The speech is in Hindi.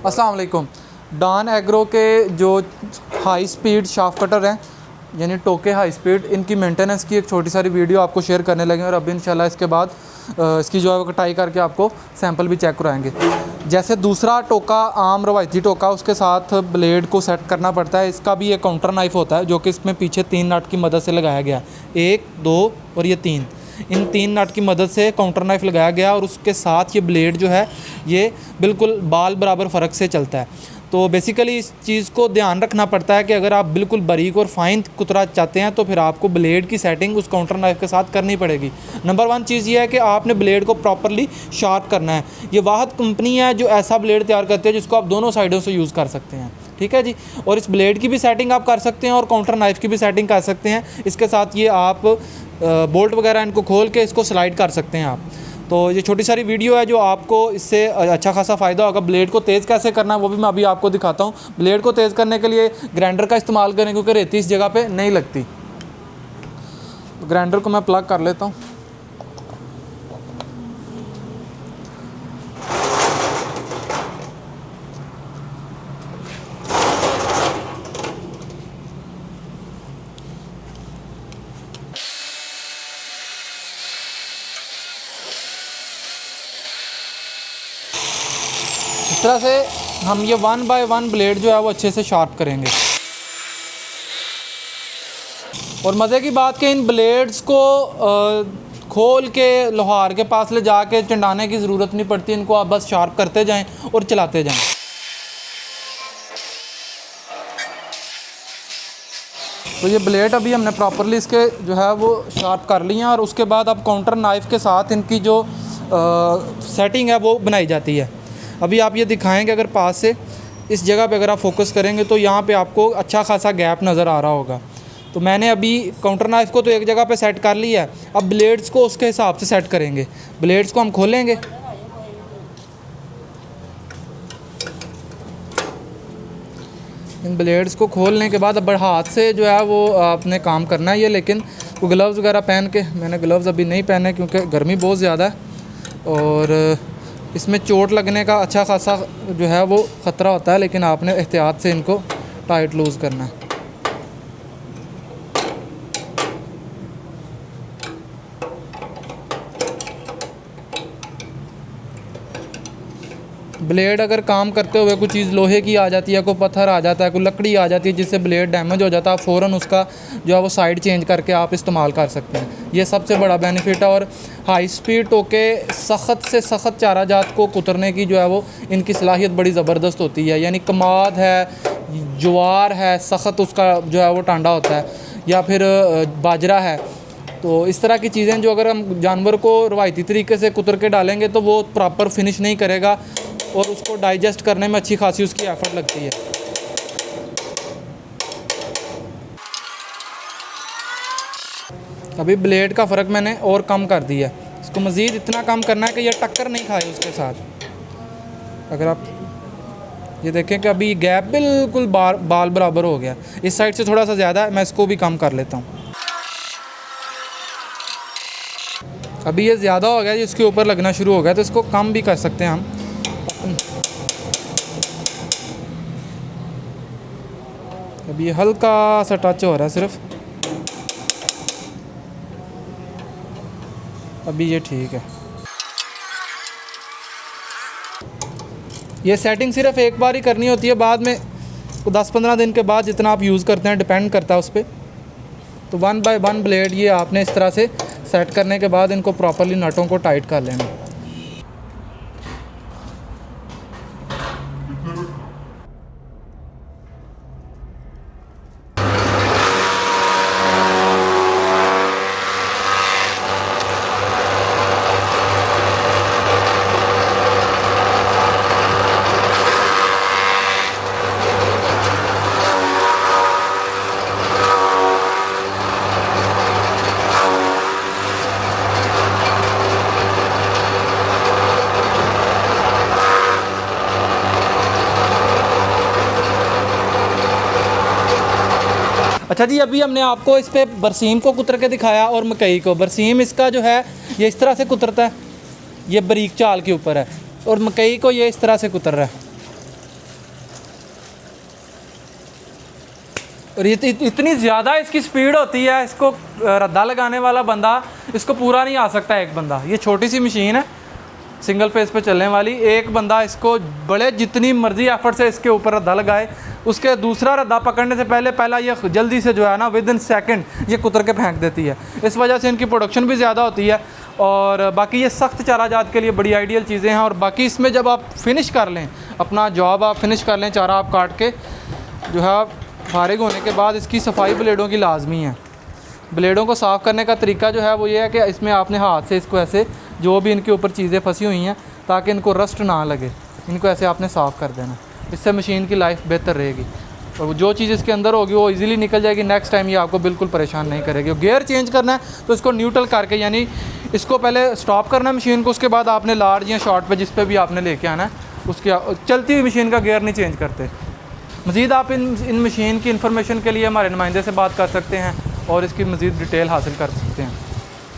अस्सलाम वालेकुम। डॉन एग्रो के जो हाई स्पीड शाफ्ट कटर हैं यानी टोके हाई स्पीड, इनकी मेंटेनेंस की एक छोटी सारी वीडियो आपको शेयर करने लगे और अभी इंशाल्लाह इसके बाद इसकी जो है वो कटाई करके आपको सैंपल भी चेक कराएंगे। जैसे दूसरा टोका आम रवायती टोका, उसके साथ ब्लेड को सेट करना पड़ता है। इसका भी एक काउंटर नाइफ होता है जो कि इसमें पीछे 3 नट की मदद से लगाया गया है। 1, 2 और ये 3, इन 3 नट की मदद से काउंटर नाइफ लगाया गया और उसके साथ ये ब्लेड जो है ये बिल्कुल बाल बराबर फ़र्क से चलता है। तो बेसिकली इस चीज़ को ध्यान रखना पड़ता है कि अगर आप बिल्कुल बारीक और फाइन कुतरा चाहते हैं तो फिर आपको ब्लेड की सेटिंग उस काउंटर नाइफ के साथ करनी पड़ेगी। नंबर 1 चीज़ ये है कि आपने ब्लेड को प्रॉपरली शार्प करना है। ये वाहद कंपनी है जो ऐसा ब्लेड तैयार करती है जिसको आप दोनों साइडों से यूज़ कर सकते हैं, ठीक है जी। और इस ब्लेड की भी सेटिंग आप कर सकते हैं और काउंटर नाइफ की भी सेटिंग कर सकते हैं। इसके साथ ये आप बोल्ट वगैरह इनको खोल के इसको स्लाइड कर सकते हैं आप। तो ये छोटी सारी वीडियो है जो आपको इससे अच्छा खासा फ़ायदा होगा। ब्लेड को तेज़ कैसे करना है वो भी मैं अभी आपको दिखाता हूँ। ब्लेड को तेज़ करने के लिए ग्राइंडर का इस्तेमाल करें क्योंकि रेती इस जगह पे नहीं लगती। तो ग्राइंडर को मैं प्लग कर लेता हूँ। इस तरह से हम ये 1 बाय 1 ब्लेड जो है वो अच्छे से शार्प करेंगे। और मज़े की बात कि इन ब्लेड्स को खोल के लोहार के पास ले जाके चंडाने की ज़रूरत नहीं पड़ती। इनको आप बस शार्प करते जाएं और चलाते जाएं। तो ये ब्लेड अभी हमने प्रॉपरली इसके जो है वो शार्प कर लिए हैं और उसके बाद अब काउंटर नाइफ़ के साथ इनकी जो सेटिंग है वो बनाई जाती है। अभी आप ये दिखाएंगे अगर पास से इस जगह पे अगर आप फोकस करेंगे तो यहाँ पे आपको अच्छा खासा गैप नज़र आ रहा होगा। तो मैंने अभी काउंटर नाइफ को तो एक जगह पे सेट कर लिया है। अब ब्लेड्स को उसके हिसाब से सेट करेंगे। ब्लेड्स को हम खोलेंगे, इन ब्लेड्स को खोलने के बाद अब हाथ से जो है वो आपने काम करना है ये, लेकिन वो ग्लव्स वगैरह पहन के, मैंने ग्लव्स अभी नहीं पहने क्योंकि गर्मी बहुत ज़्यादा है और इसमें चोट लगने का अच्छा खासा जो है वो ख़तरा होता है, लेकिन आपने एहतियात से इनको टाइट लूज़ करना है। ब्लेड अगर काम करते हुए कोई चीज़ लोहे की आ जाती है, कोई पत्थर आ जाता है, कोई लकड़ी आ जाती है जिससे ब्लेड डैमेज हो जाता है, फ़ौरन उसका जो है वो साइड चेंज करके आप इस्तेमाल कर सकते हैं। ये सबसे बड़ा बेनिफिट है। और हाई स्पीड टोके सख्त से सख्त चारा जात को कुतरने की जो है वो इनकी सलाहियत बड़ी ज़बरदस्त होती है। यानी कमाद है, ज्वार है, सख्त उसका जो है वो टांडा होता है, या फिर बाजरा है। तो इस तरह की चीज़ें जो अगर हम जानवर को रवायती तरीके से कुतर के डालेंगे तो वो प्रॉपर फिनिश नहीं करेगा और उसको डाइजेस्ट करने में अच्छी खासी उसकी एफर्ट लगती है। अभी ब्लेड का फ़र्क मैंने और कम कर दिया है। इसको मज़ीद इतना कम करना है कि यह टक्कर नहीं खाए उसके साथ। अगर आप ये देखें कि अभी गैप बिल्कुल बाल बराबर हो गया, इस साइड से थोड़ा सा ज़्यादा है, मैं इसको भी कम कर लेता हूँ। अभी ये ज़्यादा हो गया, इसके ऊपर लगना शुरू हो गया, तो इसको कम भी कर सकते हैं हम। अभी हल्का सा टच हो रहा है सिर्फ, अभी ये ठीक है। ये सेटिंग सिर्फ एक बार ही करनी होती है, बाद में 10-15 दिन के बाद जितना आप यूज़ करते हैं डिपेंड करता है उस पर। तो 1 बाय 1 ब्लेड ये आपने इस तरह से सेट करने के बाद इनको प्रॉपरली नटों को टाइट कर लेना। अच्छा जी, अभी हमने आपको इस पर बरसीम को कुतर के दिखाया और मकई को। बरसीम इसका जो है ये इस तरह से कुतरता है, ये बारीक चाल के ऊपर है, और मकई को ये इस तरह से कुतर रहा है। और ये इतनी ज़्यादा इसकी स्पीड होती है, इसको रद्दा लगाने वाला बंदा इसको पूरा नहीं आ सकता एक बंदा। ये छोटी सी मशीन है सिंगल फेस पे चलने वाली, एक बंदा इसको बड़े जितनी मर्जी एफर्ट से इसके ऊपर रद्दा लगाए, उसके दूसरा रद्दा पकड़ने से पहला ये जल्दी से जो है ना विद इन सेकेंड ये कुतर के फेंक देती है। इस वजह से इनकी प्रोडक्शन भी ज़्यादा होती है। और बाकी ये सख्त चारा जात के लिए बड़ी आइडियल चीज़ें हैं। और बाकी इसमें जब आप फिनिश कर लें अपना जॉब, आप फिनिश कर लें, चारा आप काट के जो है फारिग होने के बाद इसकी सफाई ब्लेडों की लाजमी है। ब्लेडों को साफ़ करने का तरीका जो है वो ये है कि इसमें आपने हाथ से इसको ऐसे जो भी इनके ऊपर चीज़ें फंसी हुई हैं ताकि इनको रस्ट ना लगे, इनको ऐसे आपने साफ़ कर देना। इससे मशीन की लाइफ बेहतर रहेगी और जो चीज़ इसके अंदर होगी वो इजीली निकल जाएगी। नेक्स्ट टाइम ये आपको बिल्कुल परेशान नहीं करेगी। गियर चेंज करना है तो इसको न्यूट्रल करके, यानी इसको पहले स्टॉप करना है मशीन को, उसके बाद आपने लार्ज या शॉर्ट पे जिस पे भी आपने लेके आना है उसकी चलती हुई मशीन का गियर नहीं चेंज करते। मज़ीद आप इन मशीन की इन्फॉर्मेशन के लिए हमारे नुमाइंदे से बात कर सकते हैं और इसकी मज़ीद डिटेल हासिल कर सकते हैं।